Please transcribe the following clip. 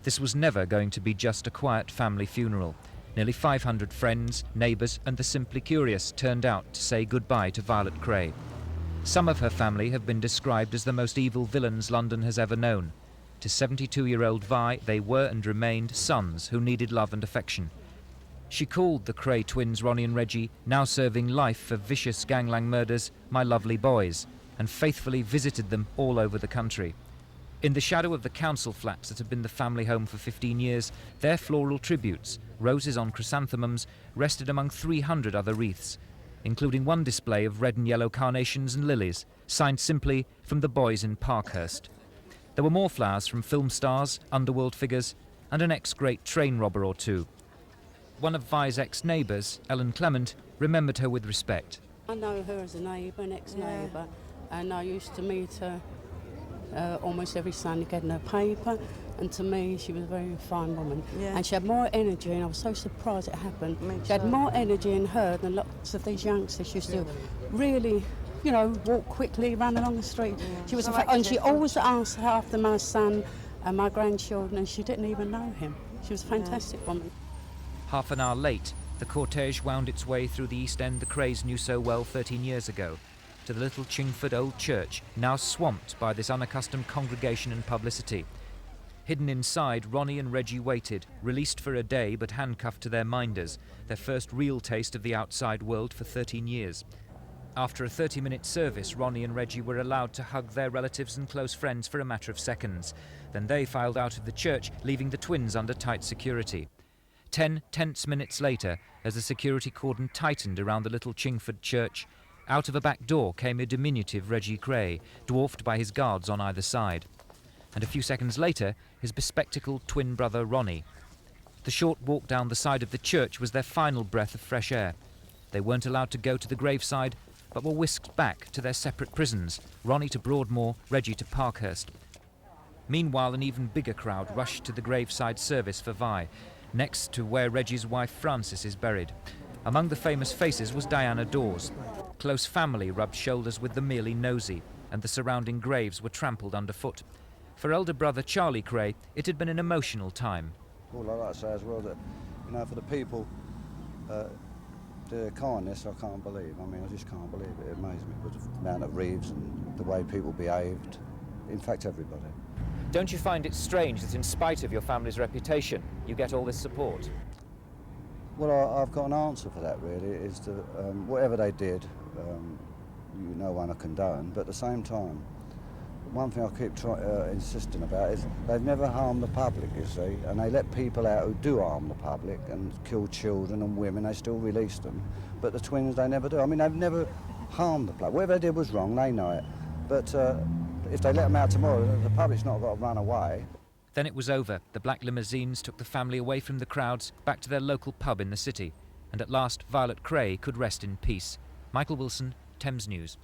This was never going to be just a quiet family funeral. Nearly 500 friends, neighbours and the simply curious turned out to say goodbye to Violet Kray. Some of her family have been described as the most evil villains London has ever known. To 72-year-old Vi, they were and remained sons who needed love and affection. She called the Kray twins, Ronnie and Reggie, now serving life for vicious gangland murders, my lovely boys, and faithfully visited them all over the country. In the shadow of the council flats that have been the family home for 15 years, their floral tributes, roses on chrysanthemums, rested among 300 other wreaths, including one display of red and yellow carnations and lilies, signed simply from the boys in Parkhurst. There were more flowers from film stars, underworld figures, and an ex-great train robber or two. One of Vi's ex-neighbours, Ellen Clement, remembered her with respect. I know her as a neighbour, an ex-neighbour, and I used to meet her almost every Sunday getting her paper, and to me she was a very fine woman. Yeah. And she had more energy, and I was so surprised it happened. She had more energy in her than lots of these youngsters. She used to really, you know, walk quickly, run along the street. Yeah. She was, So and she always asked after my son and my grandchildren, and she didn't even know him. She was a fantastic woman. Half an hour late, the cortege wound its way through the East End the Krays knew so well 13 years ago, to the little Chingford Old Church, now swamped by this unaccustomed congregation and publicity. Hidden inside, Ronnie and Reggie waited, released for a day but handcuffed to their minders, their first real taste of the outside world for 13 years. After a 30-minute service, Ronnie and Reggie were allowed to hug their relatives and close friends for a matter of seconds. Then they filed out of the church, leaving the twins under tight security. 10 tense minutes later, as the security cordon tightened around the little Chingford church, out of a back door came a diminutive Reggie Kray, dwarfed by his guards on either side. And a few seconds later, his bespectacled twin brother Ronnie. The short walk down the side of the church was their final breath of fresh air. They weren't allowed to go to the graveside, but were whisked back to their separate prisons, Ronnie to Broadmoor, Reggie to Parkhurst. Meanwhile, an even bigger crowd rushed to the graveside service for Vi, next to where Reggie's wife Frances is buried. Among the famous faces was Diana Dawes. Close family rubbed shoulders with the merely nosy, and the surrounding graves were trampled underfoot. For elder brother Charlie Kray, it had been an emotional time. All I'd like to say as well that, you know, for the people, their kindness I can't believe. I mean, I just can't believe it. It amazed me with the amount of Reeves and the way people behaved. In fact, everybody. Don't you find it strange that in spite of your family's reputation, you get all this support? Well, I've got an answer for that, really, is that whatever they did, no one condone, but at the same time, one thing I keep insisting about is they've never harmed the public, you see, and they let people out who do harm the public and kill children and women, they still release them, but the twins, they never do. I mean, they've never harmed the public. Whatever they did was wrong, they know it, but if they let them out tomorrow, the public's not got to run away. Then it was over. The black limousines took the family away from the crowds, back to their local pub in the city, and at last Violet Kray could rest in peace. Michael Wilson, Thames News.